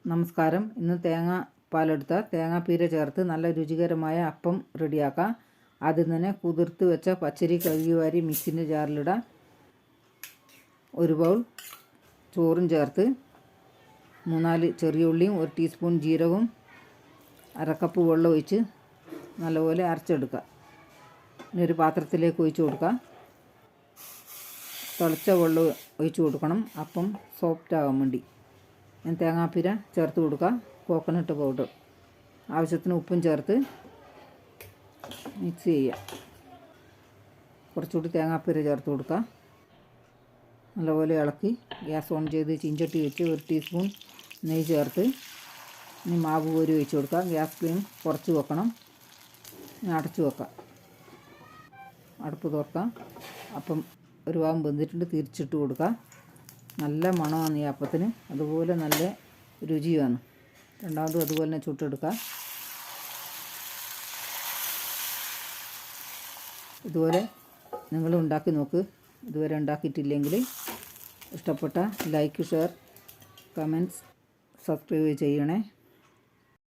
നമസ്കാരം. ഇന്ന് തേങ്ങാപ്പാലെടുത്ത തേങ്ങാപ്പീര ചേർത്ത് നല്ല രുചികരമായ അപ്പം റെഡിയാക്കാം. ആദ്യം തന്നെ കുതിർത്ത് വെച്ച പച്ചരി കഴുകി വാരി മിക്സിൻ്റെ ജാറിലിടാം. ഒരു ബൗൾ ചോറും ചേർത്ത് 3-4 ചെറിയ ഉള്ളിയും 1 ടീസ്പൂൺ ജീരകവും അരക്കപ്പ് വെള്ളം ഒഴിച്ച് നല്ലപോലെ അരച്ചെടുക്കുക. ഇനി ഒരു പാത്രത്തിലേക്ക് ഒഴിച്ച് കൊടുക്കുക. തിളച്ച വെള്ളം ഒഴിച്ച് കൊടുക്കണം, അപ്പം സോഫ്റ്റ് ആകാൻ വേണ്ടി. ഞാൻ തേങ്ങാപ്പീര ചേർത്ത് കൊടുക്കുക. കോക്കനട്ട് പൗഡർ ആവശ്യത്തിന് ഉപ്പും ചേർത്ത് മിക്സ് ചെയ്യുക. കുറച്ചുകൂടി തേങ്ങാപ്പീര ചേർത്ത് കൊടുക്കുക. നല്ലപോലെ ഇളക്കി ഗ്യാസ് ഓൺ ചെയ്ത് ചീഞ്ചട്ടി വെച്ച് 1 ടീസ്പൂൺ നെയ്യ് ചേർത്ത് ഇനി മാവ് കോരി ഒഴിച്ച് കൊടുക്കുക. ഗ്യാസ് ഫ്ലെയിം കുറച്ച് വെക്കണം. അടച്ച് വെക്കാം. അടുപ്പ് തുറക്കാം. അപ്പം ഒരു ഭാഗം വെന്തിട്ടുണ്ട്, തിരിച്ചിട്ട് കൊടുക്കുക. നല്ല മണമാണ് ഈ അപ്പത്തിന്, അതുപോലെ നല്ല രുചിയുമാണ്. രണ്ടാമതും അതുപോലെ തന്നെ ചുട്ടെടുക്കുക. ഇതുപോലെ നിങ്ങൾ ഉണ്ടാക്കി നോക്ക്. ഇതുവരെ ഉണ്ടാക്കിയിട്ടില്ലെങ്കിൽ ഇഷ്ടപ്പെട്ട ലൈക്ക്, ഷെയർ, കമൻറ്റ്സ്, സബ്സ്ക്രൈബ് ചെയ്യണേ.